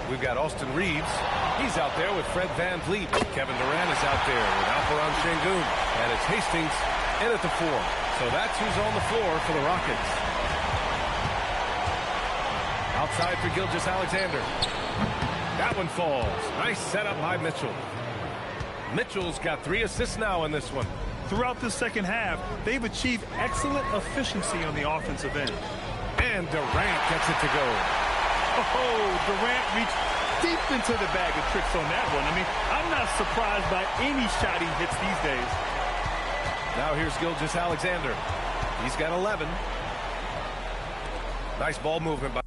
We've got Austin Reeves. He's out there with Fred VanVleet. Kevin Durant is out there with Alperen Sengun. And it's Hastings in at the 4. So that's who's on the floor for the Rockets. Outside for Gilgeous-Alexander. That one falls. Nice setup by Mitchell. Mitchell's got 3 assists now in this one. Throughout the second half, they've achieved excellent efficiency on the offensive end. And Durant gets it to go. Oh, Durant reached deep into the bag of tricks on that one. I mean, I'm not surprised by any shot he hits these days. Now here's Gilgeous-Alexander. He's got 11. Nice ball movement by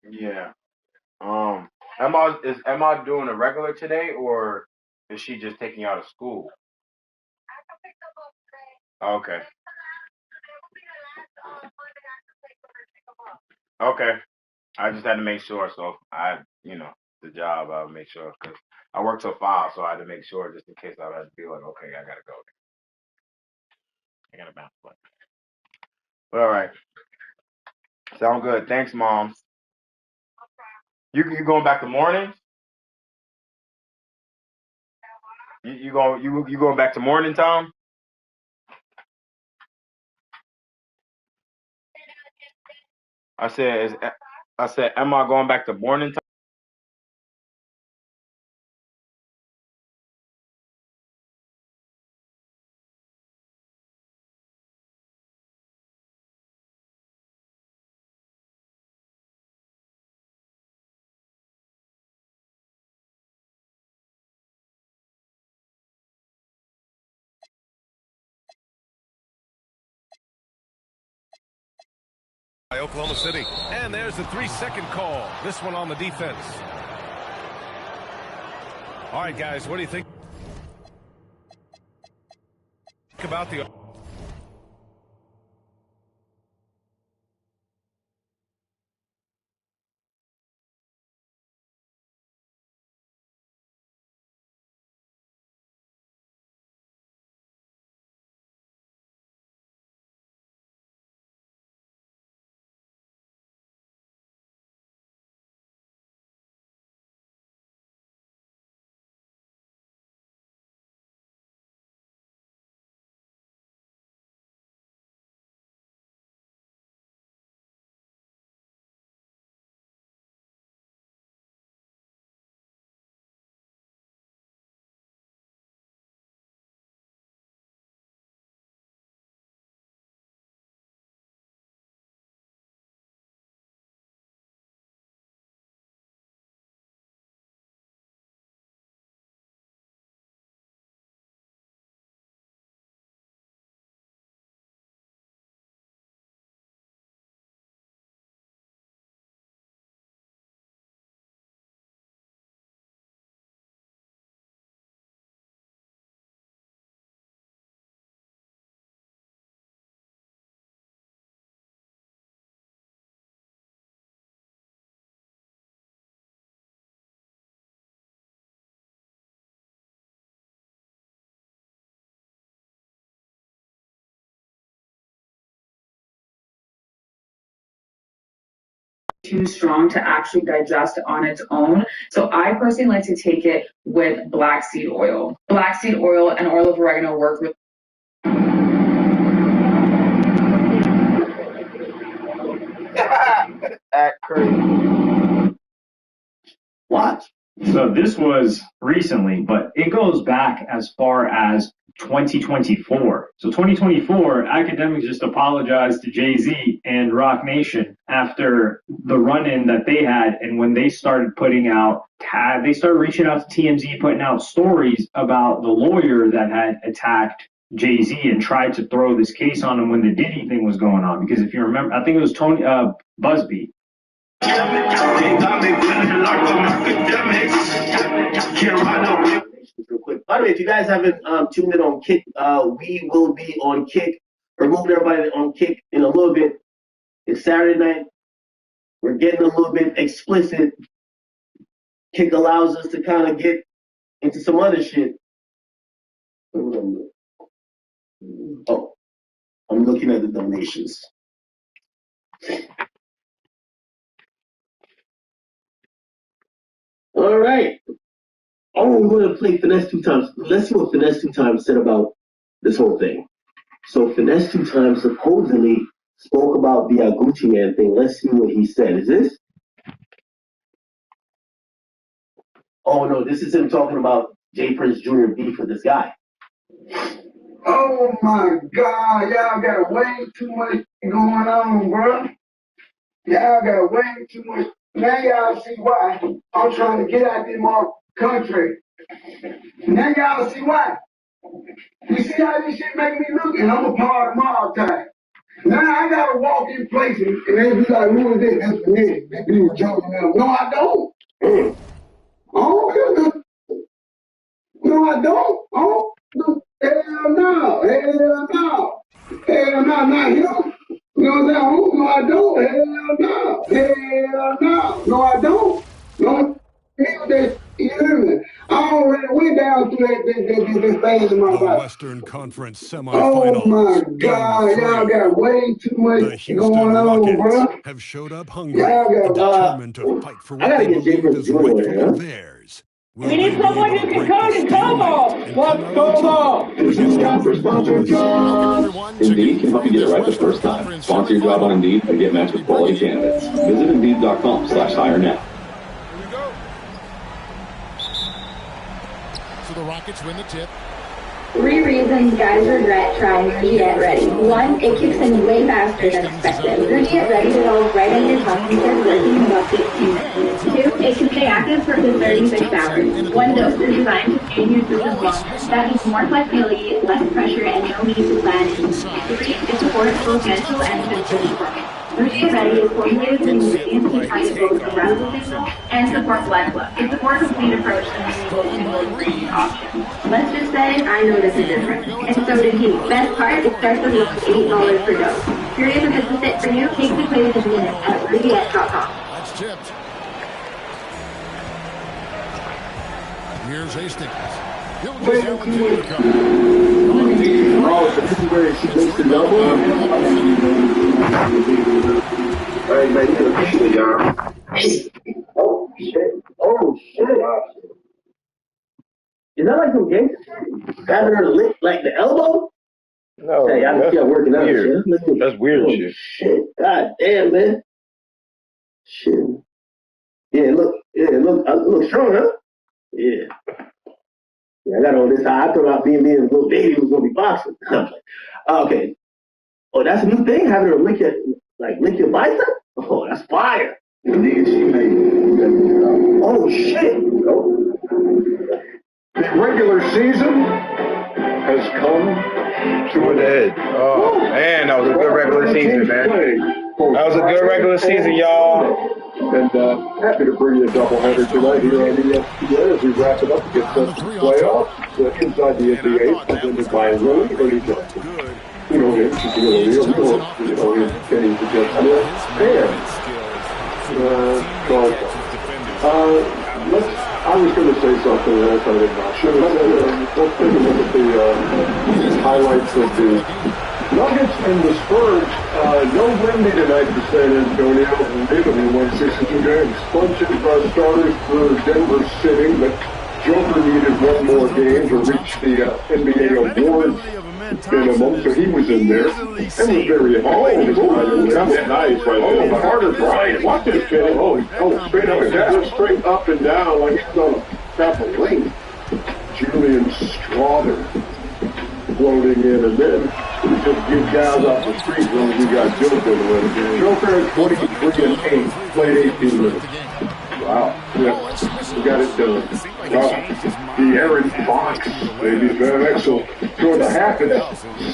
Yeah. Emma doing a regular today, or is she just taking you out of school? Okay. Okay. I just had to make sure. So the job, I'll make sure because I work till 5, so I had to make sure just in case I had to be like, okay, I gotta go. I gotta bounce. But all right. Sound good. Thanks, Mom. You going back to morning? You going back to morning time? I said is I said, am I going back to morning time? By Oklahoma City. And there's the 3-second call. This one on the defense. All right, guys, what do you think about the... Too strong to actually digest on its own. So I personally like to take it with black seed oil. Black seed oil and oil of oregano work with Act crazy. Watch. So this was recently, but it goes back as far as 2024. So 2024, academics just apologized to Jay-Z and Rock Nation after the run-in that they had, and when they started putting out they started reaching out to TMZ, putting out stories about the lawyer that had attacked Jay-Z and tried to throw this case on him when the Diddy thing was going on. Because if you remember, I think it was Tony Busby. Real quick. By the way, if you guys haven't tuned in on Kick, we will be on Kick. We're moving everybody on Kick in a little bit. It's Saturday night. We're getting a little bit explicit. Kick allows us to kind of get into some other shit. Oh, I'm looking at the donations. All right. Oh, we're going to play Finesse Two Times. Let's see what Finesse Two Times said about this whole thing. So Finesse Two Times supposedly spoke about the Gucci Man thing. Let's see what he said. Is this? Oh, no, this is him talking about Jay Prince Jr. beef with this guy. Oh my God, y'all got way too much going on, bro. Y'all got way too much. Now y'all see why I'm trying to get out this more country. Now y'all see why. You see how this shit make me look, and I'm a part of mob time. Now I gotta walk in places and they be like, who is this? That's me. They be jumping them. No, I don't. Oh, no, I don't. Oh, no. Hell no. Hell no. Hell no, not him. No, no, I don't. Hell no. Hell no. No, I don't. No, you hear me? I already went down through this thing in my The life. Western Conference Oh my semifinals. God, Game y'all 3. got way too The much Houston going on, Rockets bro. have showed up hungry Y'all and got, determined to fight for I what gotta they get Jay believe from is Jordan rightfully here. theirs. Will We they need be someone able who to can break the coach and stalemate and come out on top against the Grizzlies? Welcome, everyone. Indeed can help you get it right the first time. Sponsor your job on Indeed and get matched with quality candidates. Visit Indeed.com/hire now. Here we go. So the Rockets win the tip. 3 reasons guys regret trying Rudy Get Ready. 1, it kicks in way faster than expected. Rudy Get Ready develops right on your tongue and starts working in about 15 minutes. 2, it can stay active for up to 36 hours. 1 dose is designed to stay in your system longer. That means more flexibility, less pressure, and no need to plan it. 3, it supports both mental and physical performance. Rudy Get Ready is formulated with ingredients to target both arousal signal and support blood flow. It's a more complete approach than the single ingredient option. Let's just say I noticed a difference. And so did he. Best part, it starts as low as $8 per dose. Curious if it's a fit for you? Take the quiz in minutes at rudyget.com. That's tipped. Here's Hastings. He'll just have a two to come. oh, so this is where she makes the double. Hey, man, you officially, y'all. Oh, shit. Oh, shit. Is that like some gangster shit? Having her lick like the elbow? No, Hey, I just that's kept working out. weird. Shit. That's weird Oh, shit. shit. God damn, man. Shit. Yeah, look strong, huh? Yeah. Yeah, I got on this. I thought about being a little baby was gonna be boxing. Okay. Oh, that's a new thing, having her lick your bicep? Oh, that's fire. Indeed, she made it. Oh shit. The regular season has come to an end. Oh, man, that was a good regular season, man. That was a good regular season, y'all. And happy to bring you a doubleheader tonight here on ESPN as we wrap it up against the playoffs inside the NBA, presented by Willie Ernie Johnson. You know him, Shaquille O'Neal, you know him, Kenny the Jet Smith, and I was going to say something else I didn't know. Sure, let's take a look at the highlights of the Nuggets and the Spurs. No Wemby tonight for San Antonio, and they only won 62 games. Bunch of starters for Denver sitting, but Joker needed one more game to reach the NBA awards minimum, so he was in there. And was very effective. That's nice right there. Carter Bryant, watch this kid. Oh, straight up and down like he's on a trampoline. Julian Strawther floating in, and then we just give guys off the street when we got Joker in the win game. Joker at 23 and 8, played 18 minutes. Wow. Yeah, we got it done. The Aaron Fox, maybe Van Exel, toward the half of it,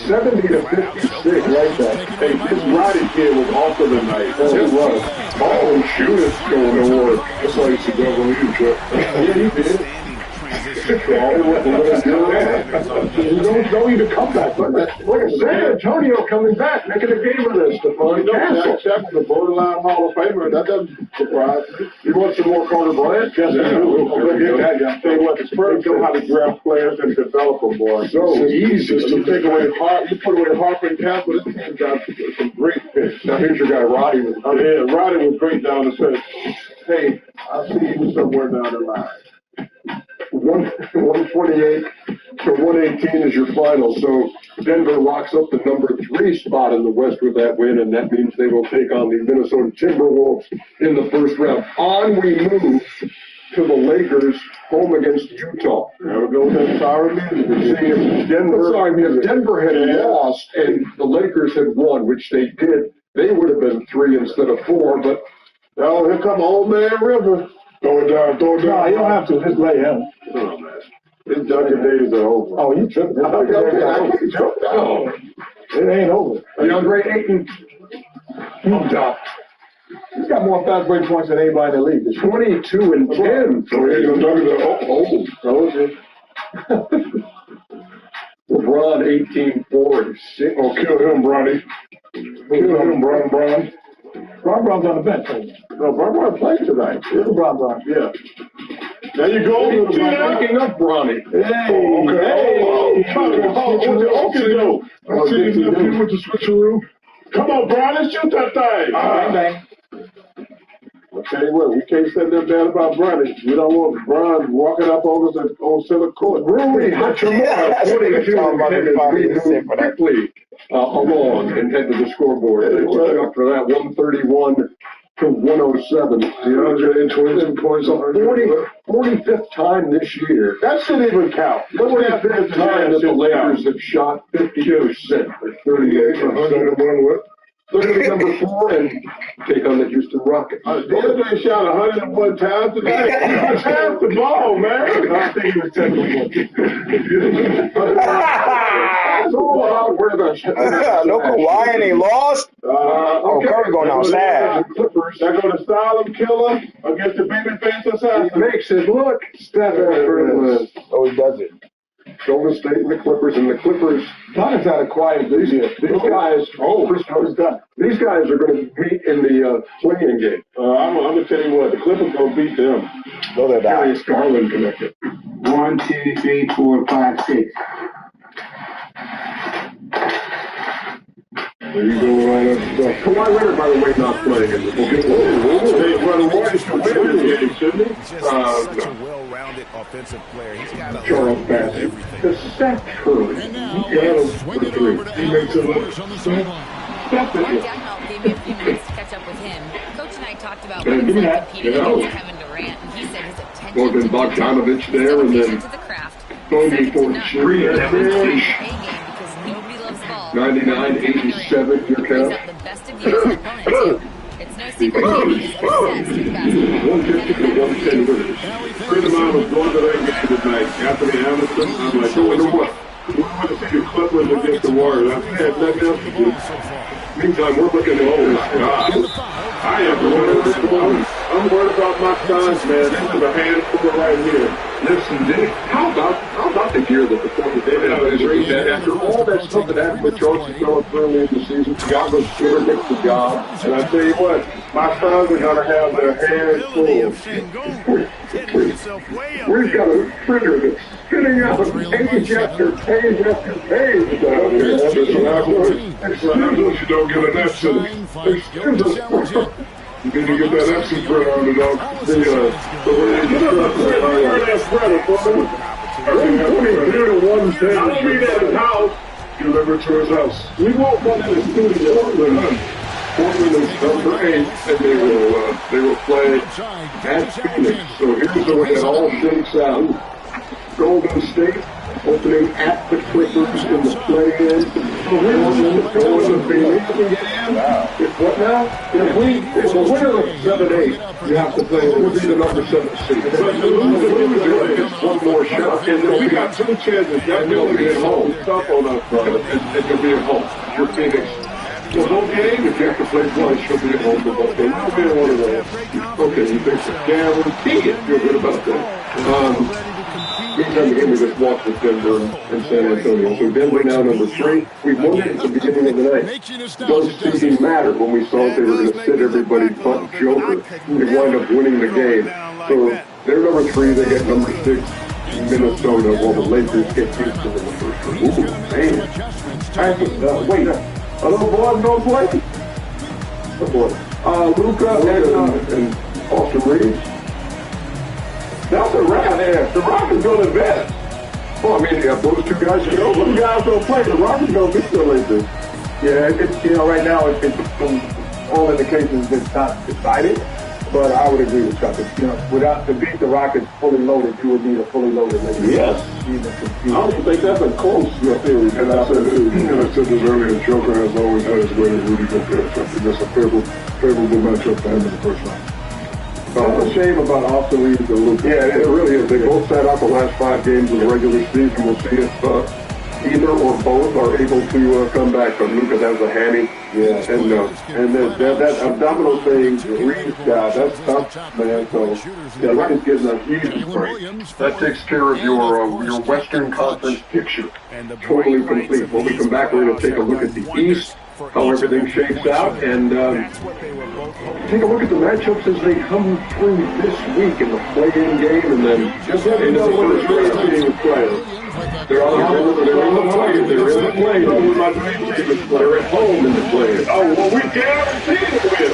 70 to 56, like that. Hey, this Roddy kid was awesome tonight. Oh, it was. Oh, shoot, it's going to work. Just like the W, yeah, he did. You don't need to come back. Look at San Antonio coming back, making a game of this. Except the borderline Hall of Famer. That doesn't surprise me. You want some more Carter Bryant? Yes, I do. Tell you what, the Spurs know how to draft players and develop them, boy. So easy. You take away you put away Harper and Castle. This team got some great picks. Now here's your guy, Roddy. Roddy was great down the stretch. Hey, I see you somewhere down the line. 128 to 118 is your final. So Denver locks up the number 3 spot in the West with that win, and that means they will take on the Minnesota Timberwolves in the first round. On we move to the Lakers, home against Utah. There we go. Sorry, if Denver had lost and the Lakers had won, which they did, they would have been 3 instead of 4. But now here come Old Man River. Throw it down. No, you don't have to. Just lay him. Oh, man. His Dunkin' days are over. Oh, you tripping. I can't jump down. It ain't over. DeAndre Ayton, on top. He's got more fast break points than anybody in the league. 22 and 10. So he's going to told you. LeBron 18-4. Oh, kill him, Bronny. Kill him, Bron. Bron's on the bench. No, Bron played tonight. Bron's on. Yeah. There you go. Picking up Bronny. Hey. Okay. I see you with the switcheroo. Come on, Bron, let's shoot that thing. Bang. I'll tell you what, we can't say nothing bad about Bronny. We don't want Bron walking up on us on center court. Rudy Hachimura, 42 quickly along and head to the scoreboard. After that, 131 to 107. DeAndre 22 points on 45th time this year. That shouldn't even count. 45th time that the Lakers have shot 50%. 38 to 101 what? Look at number 4 and take on the Houston Rockets. The other day shot 101 times today. Pass the ball, man. I think he was technical. It's all about where the no Kawhi and they lost. Curry going outside. Clippers. They're going to style him, kill him against the babyface assassin. He makes it look. Oh, he does it. Golden State and the Clippers, Donna's out of quiet this year. These guys, these guys are going to meet in the playing game. I'm going to tell you what, the Clippers going to beat them. No, they're not. Darius Garland connected. 1, 2, 3, 4, 5, 6. There you go, Ryan. Kawhi Leonard, by the way, not playing. Such a well-rounded offensive player. He's got a Charles Bassett. The Seth Curry. He makes it look Gave me a few minutes to catch up with him. Coach and I talked about what it's like competing against Kevin Durant, and he said his attention to Bogdanovich there, and then the craft. Bogey for Street. 99, 87, your count. The best of you as an opponent, too. It's no secret he's obsessed with basketball. Friend of mine was going to that game tonight. Anthony Hamilton. I'm like, what? We want to see the Clippers against the Warriors. I said, nothing else to do. Meantime, we're looking at, oh my God. I am worried. I'm worried about my sons, man. This is a handful right here. Listen, Dick, how about the gear that the 49ers that after all that stuff that happened with Chauncey Phillips early in the season, Thiago Skinner gets the job. And I tell you what, my sons are going to have their hands full. We've got a trigger that's spinning out page after page after page. Excuse you don't get an Epson. Excuse us. You need to get that Epson spread on it, dog. I don't mean at his house. Deliver to his house. We won't run in the studio. Portland is number 8, and they will play at Phoenix. So here's the way it all shakes out. Golden State opening at the Clippers in the play-in. Portland going to Phoenix. What now? If the winner of 7-8, you have to play. It would be the number 7 seed. But the loser gets one more shot. And we got 2 chances. That will be at home. Stop on us, brother. It could be at home. You're Phoenix. The whole game, if you have to play twice, you'll be at home for both games. I'll be in one of those. Okay, you think so? Guarantee it. Feel good about that. Meantime, the game we just walked with Denver and San Antonio. So Denver now number 3. We won it at the beginning of the night. Those seasons mattered when we saw they were going to sit everybody but Joker. They wind up winning the game. So they're number 3. They get number 6. Minnesota, while the Lakers get Houston in the first round. Ooh, man. Wait, are those boys going to play? What boy? Luka and Austin Reeves. That's a wrap there. The Rockets going to invest. Well, I mean, yeah, those 2 guys, those guys don't play. The Rockets going to beat the Lakers. Yeah, it's right now, it's all indications it's not decided. But I would agree with Chuck. Without to beat the Rockets fully loaded, you would need a fully loaded Lakers. Yes. I don't think that's a close theory. And I said this earlier, Joker has always had his way with Rudy Gobert. I think that's a favorable matchup for him in the first round. That's a shame about Austin Reeves and Luka. Yeah, it really is. They both sat out the last 5 games of the regular season. We'll see if either or both are able to come back. But Lucas has a hammy. Yeah. And that abdominal thing, Reed's got, that's tough, man. So, yeah, Lucas getting a huge break. That takes care of your Western Conference picture. Totally complete. When we come back, we're going to take a look at the East, how everything shakes out, and take a look at the matchups as they come through this week in the play-in game, and then just let me know when it's ready to be playing. They're in the play. They're in the play. They're at home in the play. Oh, well, we guarantee to win.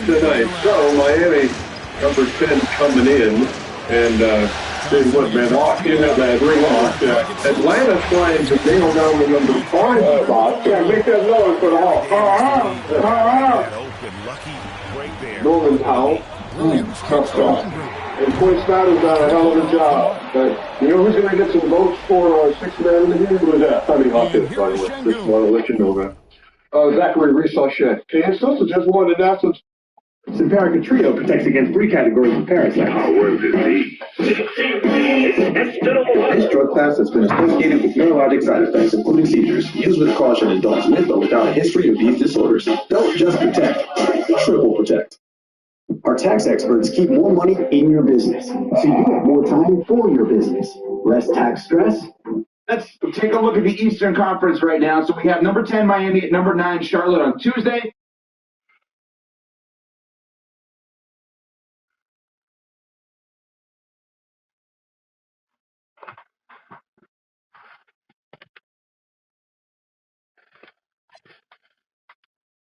Tonight, so Miami, number 10 coming in, and tell you what, man, locked in at that relock. Atlanta's trying to nail down the number 5 spot. Yeah, make that noise for the Hawks. Norman Powell, tough stuff. And Quinn Snyder's done a hell of a job. But you know who's going to get some votes for 6 man in the game? Who is that? Tommy Hawkins, by the way. Just want to let you know that. Zachary Rees-Sachet. And Sosa just won the national. Simparica Trio protects against 3 categories of parasites. How worth it? This drug class has been associated with neurologic side effects, including seizures. Use with caution in adults with or without a history of these disorders. Don't just protect, triple protect. Our tax experts keep more money in your business, so you have more time for your business. Less tax stress. Let's take a look at the Eastern Conference right now. So we have number 10 Miami at number 9 Charlotte on Tuesday.